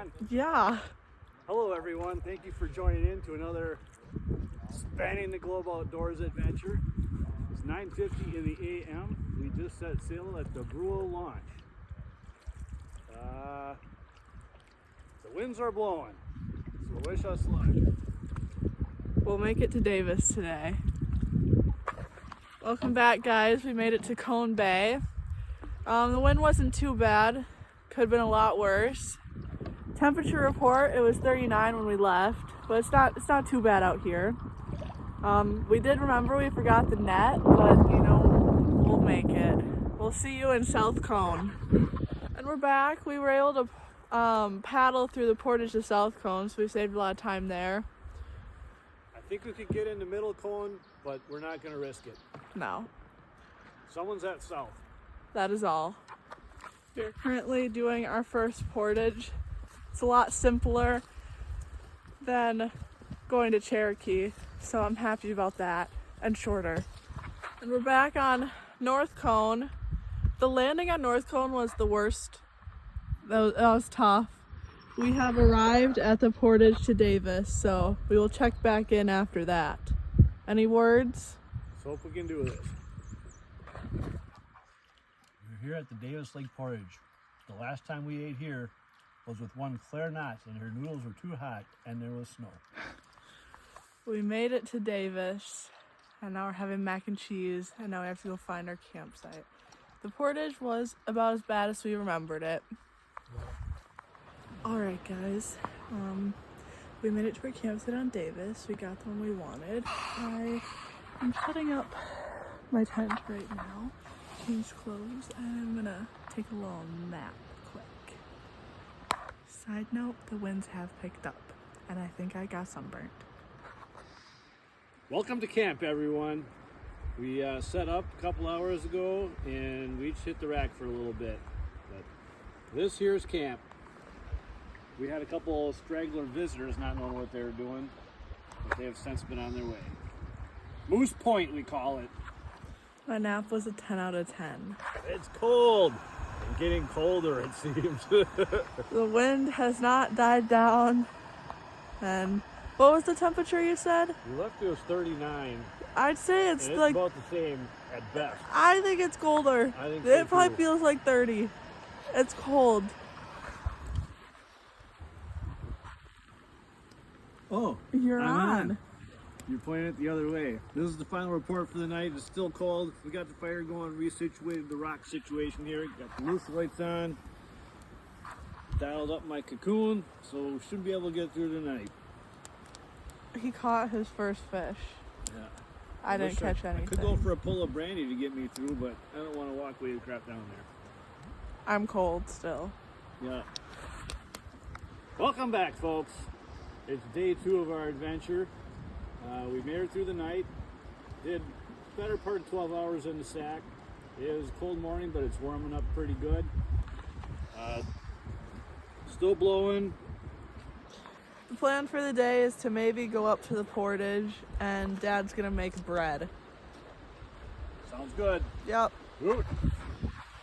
on? Yeah. Hello everyone, thank you for joining in to another Spanning the Globe Outdoors adventure. It's 9:50 in the a.m. We just set sail at the Brule launch. The winds are blowing, so wish us luck. We'll make it to Davis today. Welcome back, guys. We made it to Cone Bay. The wind wasn't too bad. Could have been a lot worse. Temperature report, it was 39 when we left, but it's not too bad out here. We did remember we forgot the net, but we'll make it. We'll see you in South Cone. And we're back. We were able to paddle through the portage to South Cone, so we saved a lot of time there. I think we could get in the middle cone, but we're not going to risk it. No. Someone's at south. That is all. We're currently doing our first portage. It's a lot simpler than going to Cherokee, so I'm happy about that, and shorter. And we're back on North Cone. The landing on North Cone was the worst. That was tough. We have arrived at the portage to Davis, so we will check back in after that. Any words? Let's hope we can do this. We're here at the Davis Lake Portage. The last time we ate here was with one Claire Knott, and her noodles were too hot and there was snow. We made it to Davis, and now we're having mac and cheese, and now we have to go find our campsite. The portage was about as bad as we remembered it. Alright guys, we made it to our campsite on Davis. We got the one we wanted. I am setting up my tent right now, change clothes, and I'm gonna take a little nap quick. Side note, the winds have picked up, and I think I got sunburnt. Welcome to camp, everyone. We set up a couple hours ago, and we just hit the rack for a little bit. But this here's camp. We had a couple of straggler visitors not knowing what they were doing, but they have since been on their way. Moose Point, we call it. My nap was a 10 out of 10. It's cold. And getting colder, it seems. The wind has not died down. And what was the temperature you said? We left it was 39. I'd say it's and it's like about the same at best. I think it's colder. I think it so probably too. feels like 30. It's cold. Oh, You're I'm on. You're pointing it the other way. This is the final report for the night. It's still cold. We got the fire going, resituated the rock situation here. Got the loose lights on. Dialed up my cocoon, so should be able to get through tonight. He caught his first fish. Yeah. I didn't catch anything. I could go for a pull of brandy to get me through, but I don't want to walk way the crap down there. I'm cold still. Yeah. Welcome back, folks. It's day 2 of our adventure. We made it through the night. Did better part of 12 hours in the sack. It was a cold morning, but it's warming up pretty good. Still blowing. The plan for the day is to maybe go up to the portage, and Dad's gonna make bread. Sounds good. Yep. Good.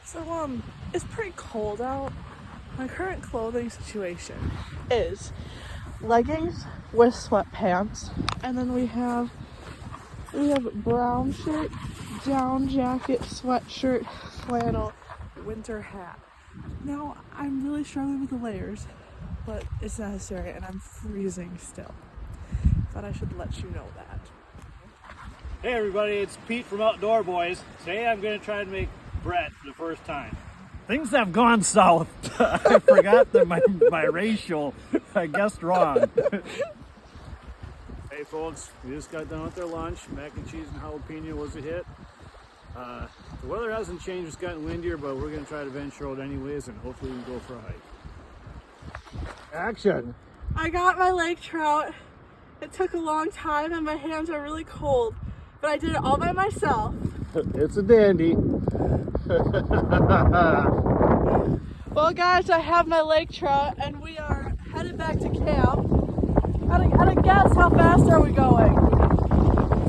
So it's pretty cold out. My current clothing situation is leggings with sweatpants, and then we have brown shirt, down jacket, sweatshirt, flannel, winter hat. Now I'm really struggling with the layers, but it's necessary, and I'm freezing still. Thought I should let you know that. Hey everybody, it's Pete from Outdoor Boys. Today I'm going to try to make bread for the first time. Things have gone south. I forgot that my ratio. I guessed wrong. Hey folks, we just got done with our lunch. Mac and cheese and jalapeno was a hit. The weather hasn't changed, it's gotten windier, but we're going to try to venture out anyways, and hopefully we can go for a hike. Action! I got my lake trout. It took a long time and my hands are really cold, but I did it all by myself. It's a dandy. Well guys, I have my lake trout and we are headed back to camp. At a guess, how fast are we going?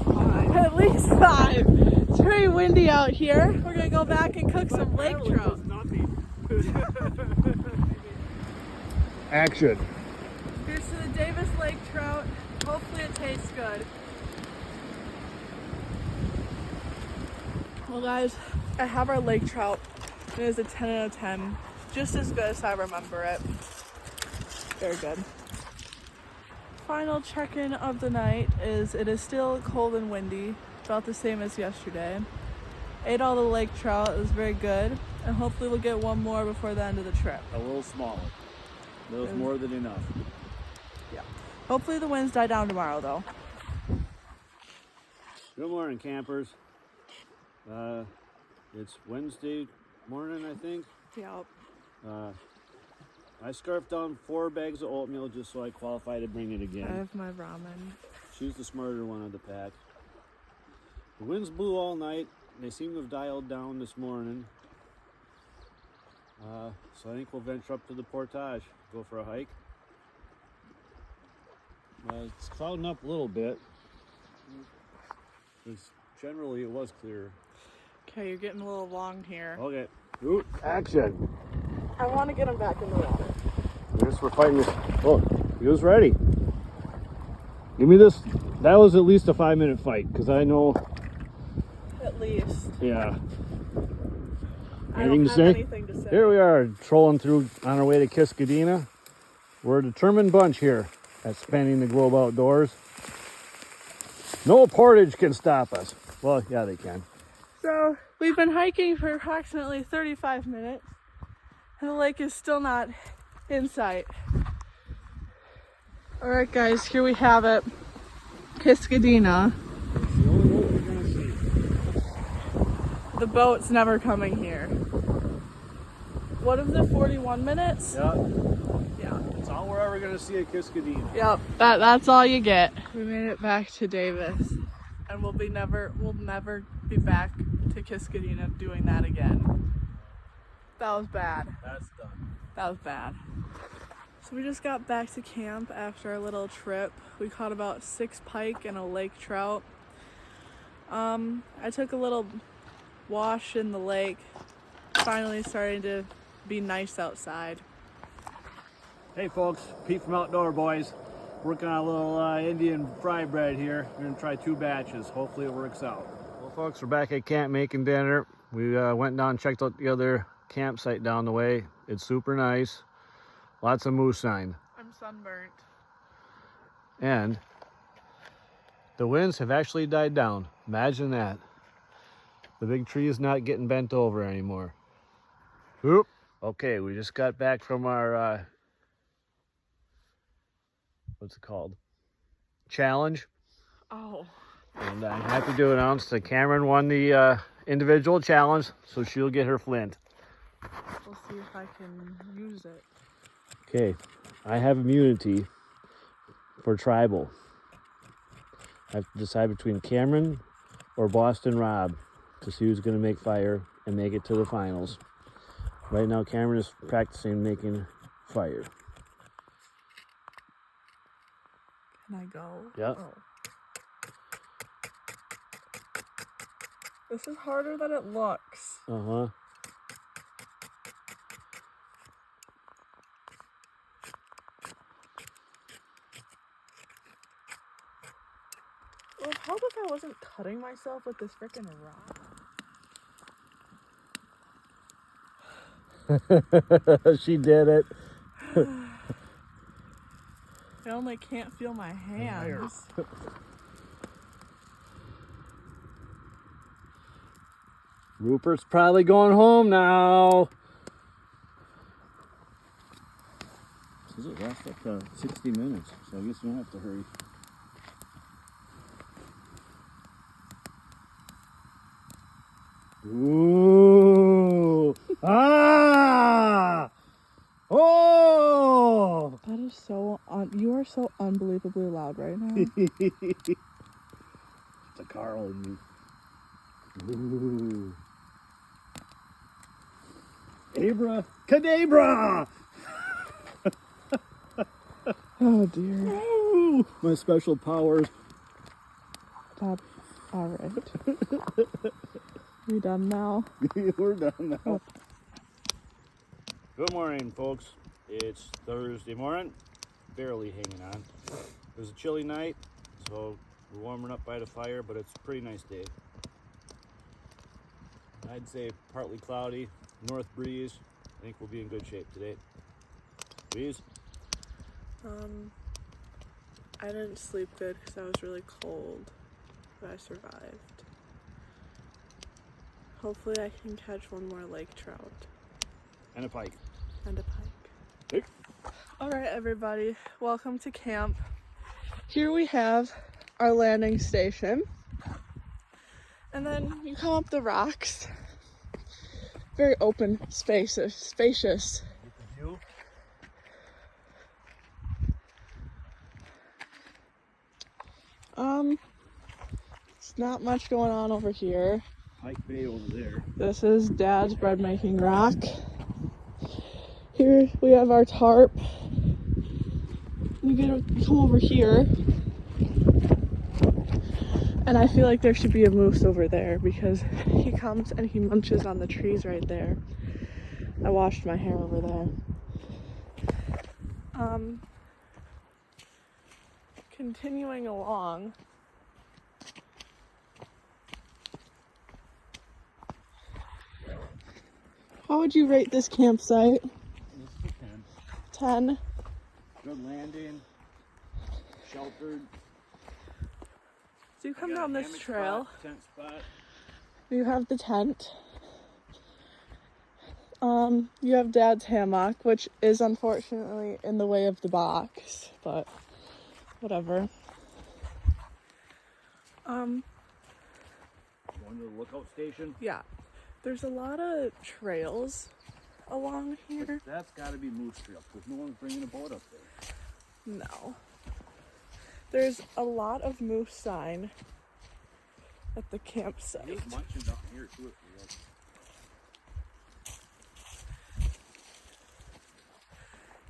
5. At least 5. It's very windy out here. We're gonna go back and cook some lake trout. Action. Here's to the Davis Lake trout. Hopefully it tastes good. Well guys, I have our lake trout. It is a 10 out of 10. Just as good as I remember it. Very good. Final check-in of the night is it is still cold and windy, about the same as yesterday. Ate all the lake trout, it was very good, and hopefully we'll get one more before the end of the trip. A little smaller. That was more than enough. Yeah. Hopefully the winds die down tomorrow though. Good morning, campers. It's Wednesday morning, I think. Yep. I scarfed down 4 bags of oatmeal just so I qualify to bring it I again. have my ramen. She's the smarter one of the pack. The winds blew all night. They seem to have dialed down this morning. So I think we'll venture up to the portage, go for a hike. It's clouding up a little bit. Generally it was clear. Okay, you're getting a little long here. Okay. Ooh, action. I want to get him back in the water. I guess we're fighting this. Oh, he was ready. Give me this. That was at least a 5-minute fight, because I know. At least. Yeah. I don't have anything to say. Here we are, trolling through on our way to Kiskadena. We're a determined bunch here at Spending the Globe Outdoors. No portage can stop us. Well, yeah, they can. So, we've been hiking for approximately 35 minutes, and the lake is still not in sight. Alright guys, here we have it. Kiskadena. It's the only boat we're gonna see. The boat's never coming here. What is it, 41 minutes? Yeah, Yeah. it's all we're ever gonna see at Kiskadena. Yep, that's all you get. We made it back to Davis, and we'll never be back to Kiskadena doing that again. That was bad. That's done. That was bad. So we just got back to camp after our little trip. We caught about 6 pike and a lake trout. I took a little wash in the lake. Finally starting to be nice outside. Hey folks, Pete from Outdoor Boys. Working on a little Indian fry bread here. We're gonna try 2 batches. Hopefully it works out. Well folks, we're back at camp making dinner. We went down and checked out the other campsite down the way. It's super nice. Lots of moose sign. I'm sunburnt. And the winds have actually died down. Imagine that. The big tree is not getting bent over anymore. Oop. Okay, we just got back from our, what's it called? Challenge. Oh. And I'm happy to announce that Cameron won the individual challenge, so she'll get her flint. We'll see if I can use it. Okay, I have immunity for tribal. I have to decide between Cameron or Boston Rob to see who's going to make fire and make it to the finals. Right now, Cameron is practicing making fire. Can I go? Yep. Oh. This is harder than it looks. Uh-huh. Well, how if I wasn't cutting myself with this freaking rock? She did it. I only can't feel my hands. Rupert's probably going home now. This is last like 60 minutes, so I guess you don't have to hurry. Ooh! Ah! Oh! That is so you are so unbelievably loud right now. It's a Carl in me. Ooh. Abra Cadabra! Oh dear. Ooh, my special powers. Stop. All right. We done now? We're done now. Good morning, folks. It's Thursday morning, barely hanging on. It was a chilly night, so we're warming up by the fire, but it's a pretty nice day. I'd say partly cloudy, north breeze. I think we'll be in good shape today. Breeze? I didn't sleep good because I was really cold, but I survived. Hopefully I can catch one more lake trout. And a pike. And a pike. Hey. Alright everybody, welcome to camp. Here we have our landing station. And then you come up the rocks. Very open, spacious. Get the view. It's not much going on over here. Pike Bay over there. This is Dad's bread making rock. Here we have our tarp. You come over here. And I feel like there should be a moose over there because he comes and he munches on the trees right there. I washed my hair over there. Continuing along. How would you rate this campsite? This is a 10. 10. Good landing. Sheltered. So you come down this trail. Tent spot. You have the tent. You have Dad's hammock, which is unfortunately in the way of the box, but whatever. Going to the lookout station. Yeah. There's a lot of trails along here. But that's got to be moose trails because no one's bringing a boat up there. No. There's a lot of moose sign at the campsite. There's munching down here too if you look.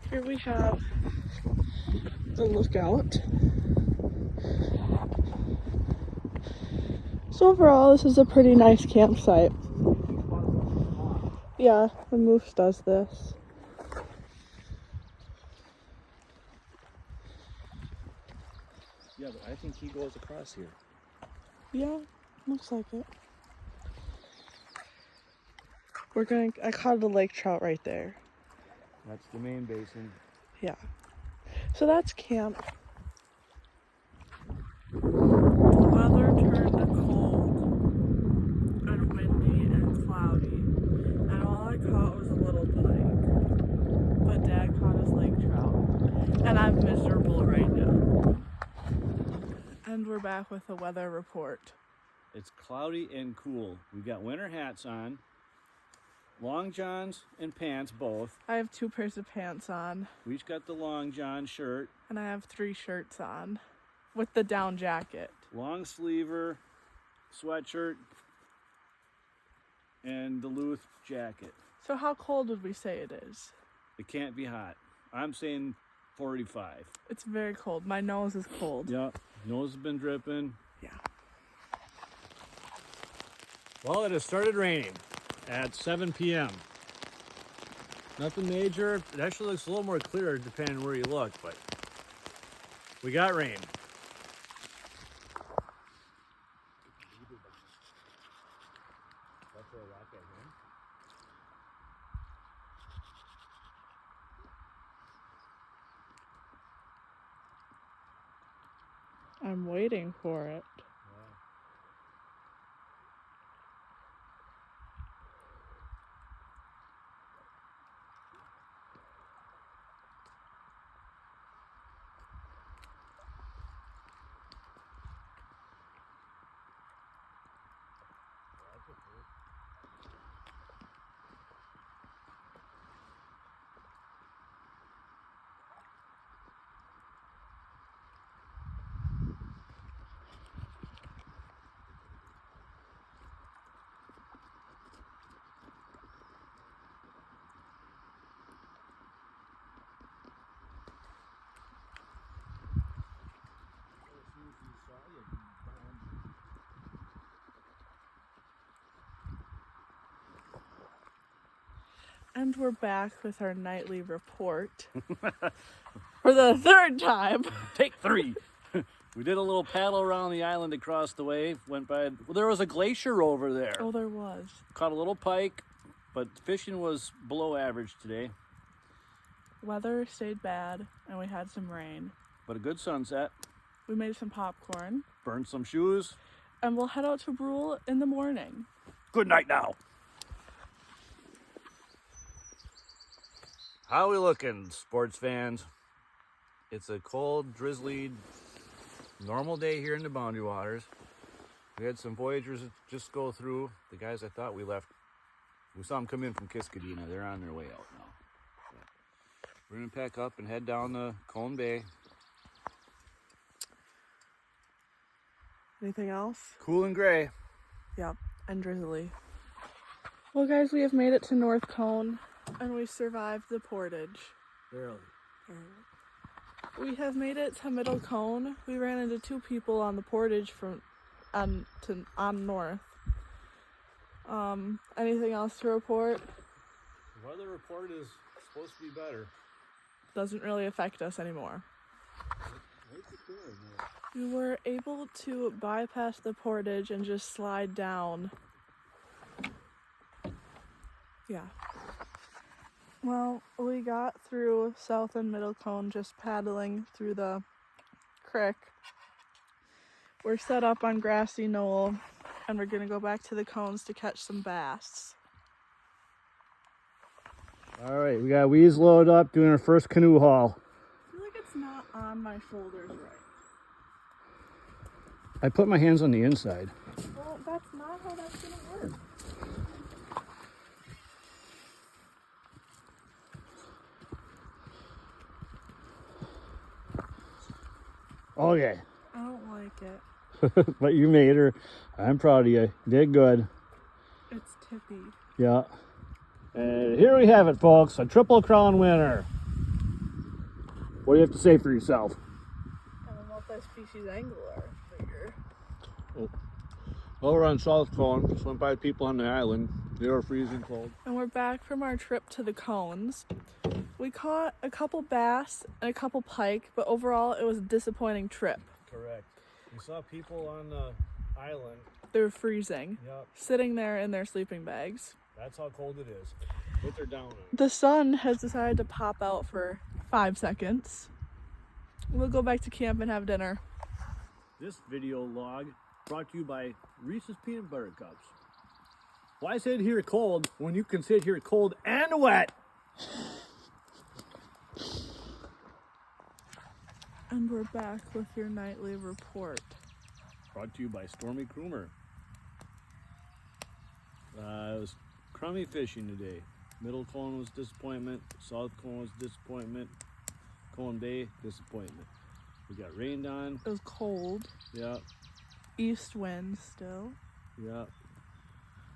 Here we have the lookout. So overall, this is a pretty nice campsite. Yeah, the moose does this. Yeah, but I think he goes across here. Yeah, looks like it. I caught a lake trout right there. That's the main basin. Yeah. So that's camp. The weather turned to cold and windy and cloudy. And all I caught was a little pike. But Dad caught his lake trout. And I'm miserable right now. And we're back with a weather report. It's cloudy and cool. We got winter hats on, long johns and pants both. I have 2 pairs of pants on. We each got the long john shirt. And I have 3 shirts on with the down jacket. Long sleever, sweatshirt, and Duluth jacket. So how cold would we say it is? It can't be hot. I'm saying 45. It's very cold. My nose is cold. Yep. Nose has been dripping. Yeah. Well, it has started raining at 7 p.m. Nothing major. It actually looks a little more clear depending on where you look, but we got rain. I'm waiting for it. And we're back with our nightly report for the third time. Take 3. We did a little paddle around the island across the way. Went by. Well, there was a glacier over there. Oh, there was. Caught a little pike, but fishing was below average today. Weather stayed bad, and we had some rain. But a good sunset. We made some popcorn. Burned some shoes. And we'll head out to Brule in the morning. Good night now. How we looking, sports fans? It's a cold, drizzly, normal day here in the Boundary Waters. We had some Voyagers just go through. The guys I thought we left, we saw them come in from Kiskadena. They're on their way out now. So we're gonna pack up and head down to Cone Bay. Anything else? Cool and gray. Yep, and drizzly. Well, guys, we have made it to North Cone, and we survived the portage. Barely. We have made it to Middle Cone. We ran into 2 people on the portage from on north. Anything else to report? The weather report is supposed to be better. Doesn't really affect us anymore. We were able to bypass the portage and just slide down. Yeah. Well, we got through South and Middle Cone just paddling through the creek. We're set up on Grassy Knoll, and we're gonna go back to the cones to catch some bass. All right, we got Weeze loaded up, doing our first canoe haul. I feel like it's not on my shoulders right. I put my hands on the inside. Well, that's not how that's gonna work. Okay. I don't like it. But you made her. I'm proud of you. Did good. It's tippy. Yeah. And here we have it, folks. A Triple Crown winner. What do you have to say for yourself? I'm a multi-species angler, I figure. Well, we're on South Cone. Just went by people on the island. They were freezing cold. And we're back from our trip to the cones. We caught a couple bass and a couple pike, but overall it was a disappointing trip. Correct. We saw people on the island. They were freezing, Yep. sitting there in their sleeping bags. That's how cold it is. With their down on. The sun has decided to pop out for 5 seconds. We'll go back to camp and have dinner. This video log brought to you by Reese's Peanut Butter Cups. Why sit here cold when you can sit here cold and wet? And we're back with your nightly report. Brought to you by Stormy Croomer. It was crummy fishing today. Middle Cone was disappointment. South Cone was disappointment. Cone Bay, disappointment. We got rained on. It was cold. Yeah, East wind still. yeah.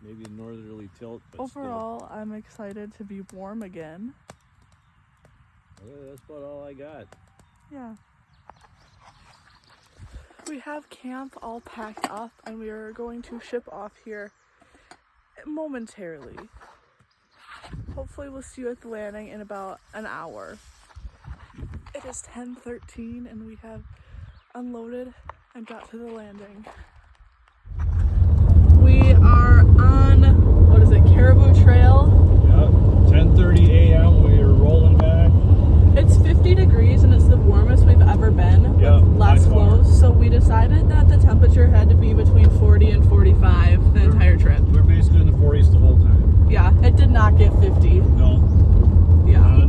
Maybe a northerly tilt, but Overall, I'm excited to be warm again. still. That's about all I got. Yeah. We have camp all packed up, and we are going to ship off here momentarily. Hopefully we'll see you at the landing in about an hour. It is 10:13 and we have unloaded and got to the landing. We are on, what is it, Caribou Trail? Yeah, 10:30 a.m. we are rolling back. It's 50 degrees and it's the warmest we've ever been Yeah, with less by far. clothes. So we decided that the temperature had to be between 40 and 45 the entire trip. We're basically in the 40s the whole time. Yeah, it did not get 50. No. Yeah.